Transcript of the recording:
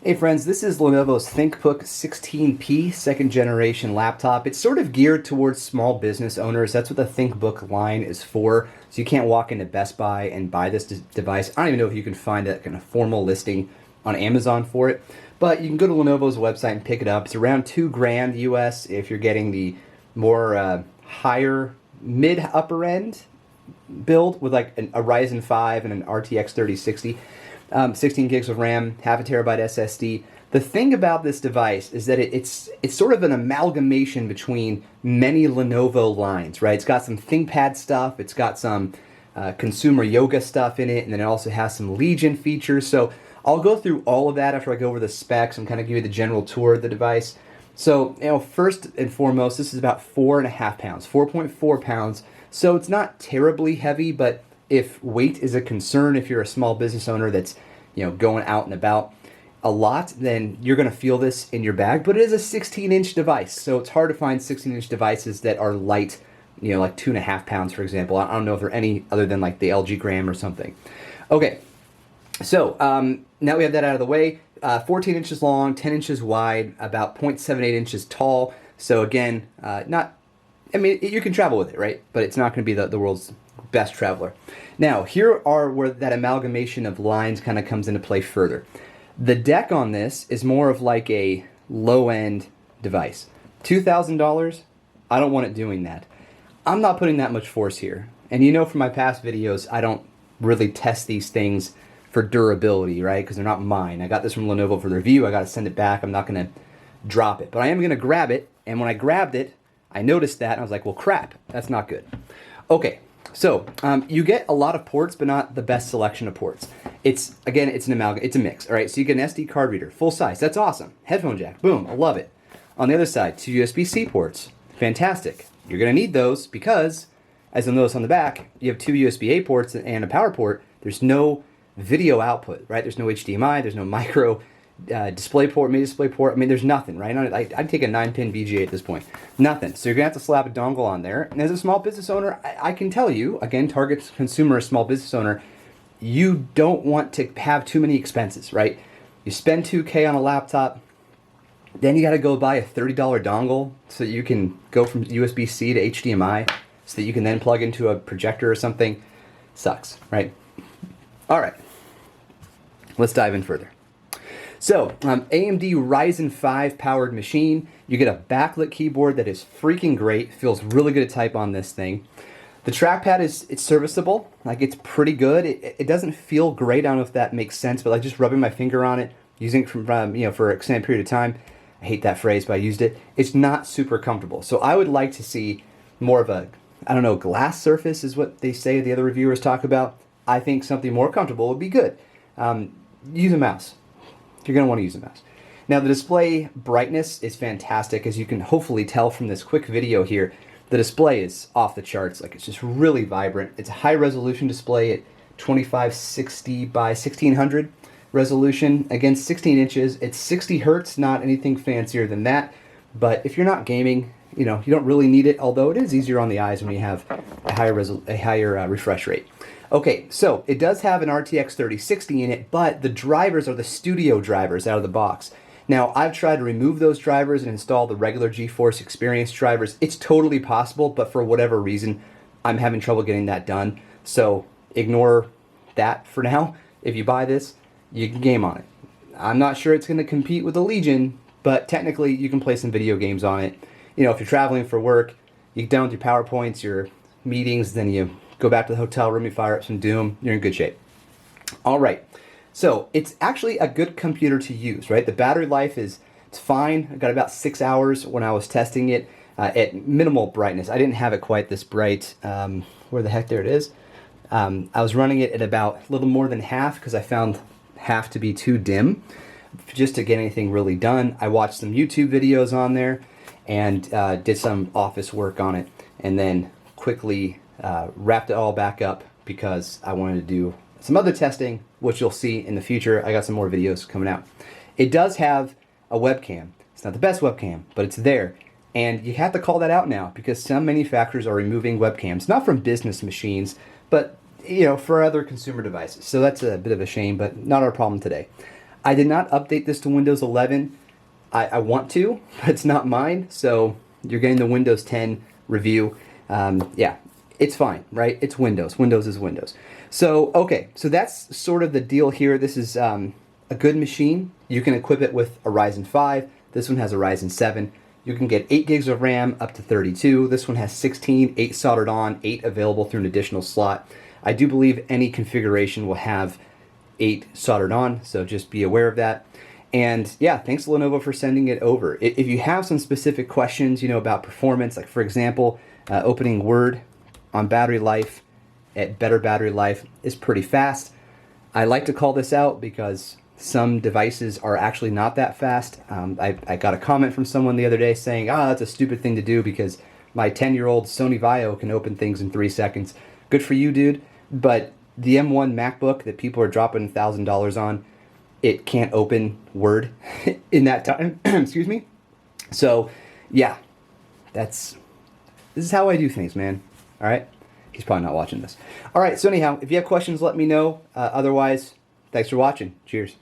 Hey friends, this is Lenovo's ThinkBook 16P second generation laptop. It's sort of geared towards small business owners. That's what the ThinkBook line is for. So you can't walk into Best Buy and buy this device. I don't even know if you can find a kind of formal listing on Amazon for it, but you can go to Lenovo's website and pick it up. It's around $2,000 US if you're getting the more higher mid upper end build with like a Ryzen 5 and an RTX 3060. 16 gigs of RAM, half a terabyte SSD. The thing about this device is that it's sort of an amalgamation between many Lenovo lines, right? It's got some ThinkPad stuff, it's got some consumer yoga stuff in it, and then it also has some Legion features. So I'll go through all of that after I go over the specs and kind of give you the general tour of the device. So, first and foremost, this is about 4.5 pounds, 4.4 pounds. So it's not terribly heavy, but if weight is a concern, if you're a small business owner that's going out and about a lot, then you're going to feel this in your bag. But it is a 16-inch device, so it's hard to find 16-inch devices that are light, like 2.5 pounds, for example. I don't know if there are any other than like the LG Gram or something. Okay, so now we have that out of the way. 14 inches long, 10 inches wide, about 0.78 inches tall. So again, you can travel with it, right? But it's not going to be the world's best traveler. Now, here are where that amalgamation of lines kind of comes into play further. The deck on this is more of like a low-end device. $2,000, I don't want it doing that. I'm not putting that much force here. And from my past videos, I don't really test these things for durability, right? Because they're not mine. I got this from Lenovo for the review. I got to send it back. I'm not going to drop it. But I am going to grab it. And when I grabbed it, I noticed that. And I was like, well, crap. That's not good. Okay. So you get a lot of ports, but not the best selection of ports. It's an amalgam. It's a mix. All right. So you get an SD card reader, full size. That's awesome. Headphone jack. Boom. I love it. On the other side, 2 USB-C ports. Fantastic. You're going to need those because, as you'll notice on the back, you have 2 USB-A ports and a power port. There's no video output, right? There's no HDMI. There's no micro display port, mini display port. There's nothing, right? I'd take a 9-pin VGA at this point. Nothing. So you're going to have to slap a dongle on there. And as a small business owner, I can tell you, again, target consumer, small business owner, you don't want to have too many expenses, right? You spend $2K on a laptop, then you got to go buy a $30 dongle so that you can go from USB-C to HDMI so that you can then plug into a projector or something. Sucks, right? All right. Let's dive in further. So, AMD Ryzen 5 powered machine. You get a backlit keyboard that is freaking great. Feels really good to type on this thing. The trackpad it's serviceable. It's pretty good. It doesn't feel great. I don't know if that makes sense, but just rubbing my finger on it, using it for an extended period of time. I hate that phrase, but I used it. It's not super comfortable. So I would like to see more of a, glass surface is what they say the other reviewers talk about. I think something more comfortable would be good. Use a mouse. You're going to want to use a mouse. Now, the display brightness is fantastic. As you can hopefully tell from this quick video here, the display is off the charts. It's just really vibrant. It's a high-resolution display at 2560 by 1600 resolution. Again, 16 inches. It's 60 hertz, not anything fancier than that. But if you're not gaming, you don't really need it, although it is easier on the eyes when you have a higher refresh rate. Okay, so it does have an RTX 3060 in it, but the drivers are the studio drivers out of the box. Now, I've tried to remove those drivers and install the regular GeForce Experience drivers. It's totally possible, but for whatever reason, I'm having trouble getting that done. So ignore that for now. If you buy this, you can game on it. I'm not sure it's going to compete with the Legion, but technically you can play some video games on it. If you're traveling for work, you get done with your PowerPoints, your meetings, then you go back to the hotel room, you fire up some Doom, you're in good shape. All right, so it's actually a good computer to use, right? The battery life it's fine. I got about 6 hours when I was testing it at minimal brightness. I didn't have it quite this bright. Where the heck, there it is. I was running it at about a little more than half because I found half to be too dim just to get anything really done. I watched some YouTube videos on there and did some office work on it, and then quickly wrapped it all back up because I wanted to do some other testing, which you'll see in the future. I got some more videos coming out. It does have a webcam. It's not the best webcam, but it's there. And you have to call that out now because some manufacturers are removing webcams, not from business machines, but for other consumer devices. So that's a bit of a shame, but not our problem today. I did not update this to Windows 11. I want to, but it's not mine, so you're getting the Windows 10 review. Yeah, it's fine, right? It's Windows. Windows is Windows. So, okay, so that's sort of the deal here. This is a good machine. You can equip it with a Ryzen 5. This one has a Ryzen 7. You can get 8 gigs of RAM up to 32. This one has 16, 8 soldered on, 8 available through an additional slot. I do believe any configuration will have 8 soldered on, so just be aware of that. And yeah, thanks to Lenovo for sending it over. If you have some specific questions, about performance, like for example, opening Word on battery life at better battery life is pretty fast. I like to call this out because some devices are actually not that fast. I got a comment from someone the other day saying, that's a stupid thing to do because my 10-year-old Sony Vaio can open things in 3 seconds. Good for you, dude. But the M1 MacBook that people are dropping $1,000 on, it can't open Word in that time. Excuse me. So, yeah, this is how I do things, man. All right? He's probably not watching this. All right, so anyhow, if you have questions, let me know. Otherwise, thanks for watching. Cheers.